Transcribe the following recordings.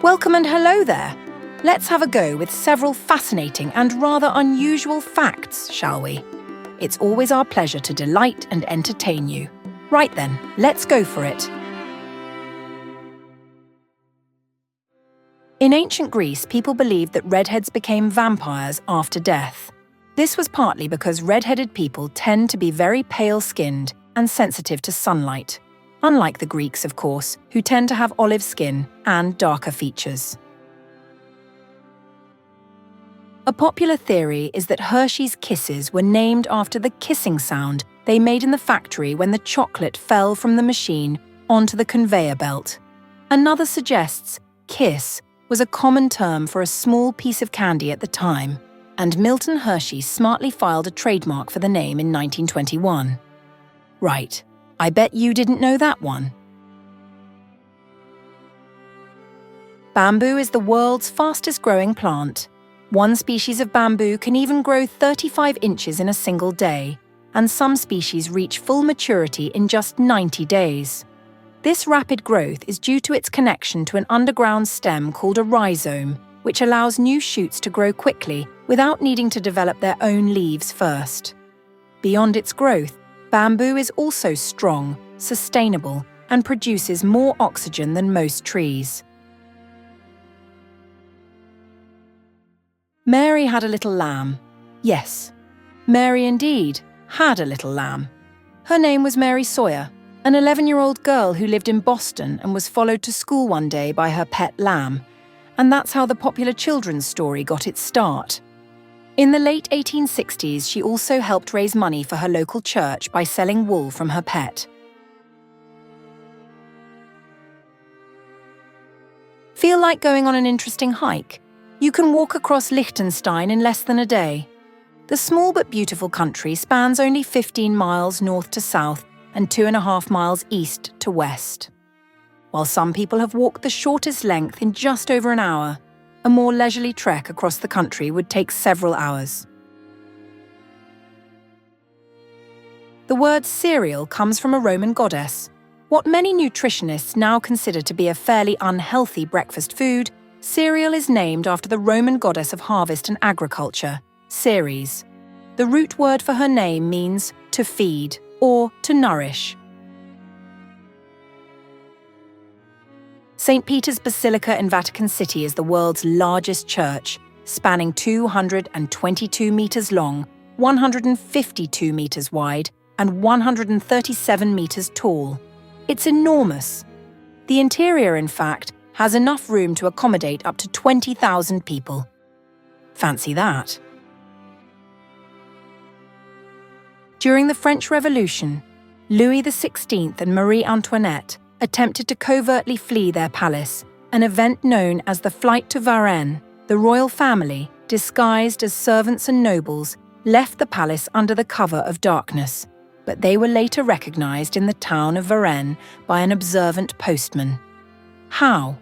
Welcome and hello there. Let's have a go with several fascinating and rather unusual facts, shall we? It's always our pleasure to delight and entertain you. Right then, let's go for it. In ancient Greece, people believed that redheads became vampires after death. This was partly because red-headed people tend to be very pale-skinned and sensitive to sunlight, unlike the Greeks, of course, who tend to have olive skin and darker features. A popular theory is that Hershey's Kisses were named after the kissing sound they made in the factory when the chocolate fell from the machine onto the conveyor belt. Another suggests kiss was a common term for a small piece of candy at the time, and Milton Hershey smartly filed a trademark for the name in 1921. Right, I bet you didn't know that one. Bamboo is the world's fastest-growing plant. One species of bamboo can even grow 35 inches in a single day, and some species reach full maturity in just 90 days. This rapid growth is due to its connection to an underground stem called a rhizome, which allows new shoots to grow quickly without needing to develop their own leaves first. Beyond its growth, bamboo is also strong, sustainable, and produces more oxygen than most trees. Mary had a little lamb. Yes, Mary indeed had a little lamb. Her name was Mary Sawyer, an 11-year-old girl who lived in Boston and was followed to school one day by her pet lamb. And that's how the popular children's story got its start. In the late 1860s, she also helped raise money for her local church by selling wool from her pet. Feel like going on an interesting hike? You can walk across Liechtenstein in less than a day. The small but beautiful country spans only 15 miles north to south and 2.5 miles east to west. While some people have walked the shortest length in just over an hour, a more leisurely trek across the country would take several hours. The word cereal comes from a Roman goddess. What many nutritionists now consider to be a fairly unhealthy breakfast food, cereal is named after the Roman goddess of harvest and agriculture, Ceres. The root word for her name means to feed or to nourish. St. Peter's Basilica in Vatican City is the world's largest church, spanning 222 meters long, 152 meters wide, and 137 meters tall. It's enormous. The interior, in fact, has enough room to accommodate up to 20,000 people. Fancy that. During the French Revolution, Louis XVI and Marie Antoinette attempted to covertly flee their palace, an event known as the Flight to Varennes. The royal family, disguised as servants and nobles, left the palace under the cover of darkness, but they were later recognized in the town of Varennes by an observant postman. How?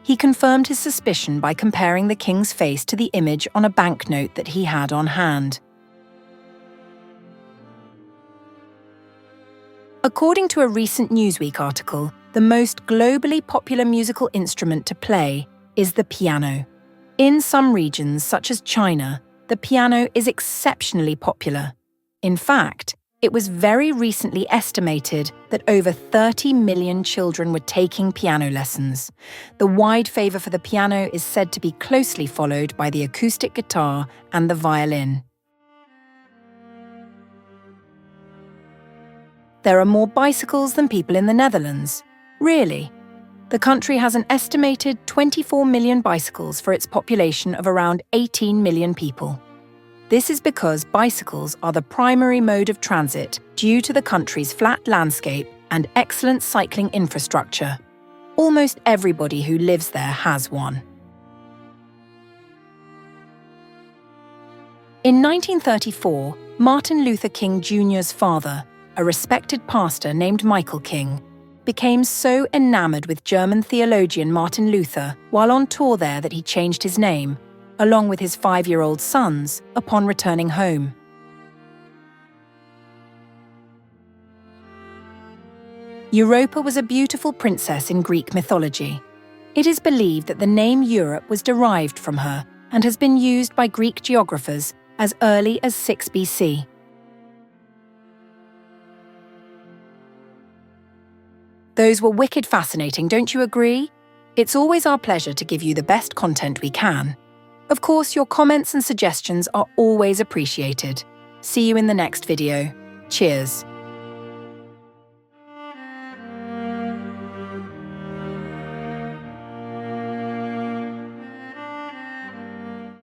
He confirmed his suspicion by comparing the king's face to the image on a banknote that he had on hand. According to a recent Newsweek article, the most globally popular musical instrument to play is the piano. In some regions, such as China, the piano is exceptionally popular. In fact, it was very recently estimated that over 30 million children were taking piano lessons. The wide favour for the piano is said to be closely followed by the acoustic guitar and the violin. There are more bicycles than people in the Netherlands. Really? The country has an estimated 24 million bicycles for its population of around 18 million people. This is because bicycles are the primary mode of transit due to the country's flat landscape and excellent cycling infrastructure. Almost everybody who lives there has one. In 1934, Martin Luther King Jr.'s father, a respected pastor named Michael King, became so enamored with German theologian Martin Luther while on tour there that he changed his name, along with his 5-year-old sons, upon returning home. Europa was a beautiful princess in Greek mythology. It is believed that the name Europe was derived from her and has been used by Greek geographers as early as 6 BC. Those were wicked fascinating, don't you agree? It's always our pleasure to give you the best content we can. Of course, your comments and suggestions are always appreciated. See you in the next video. Cheers.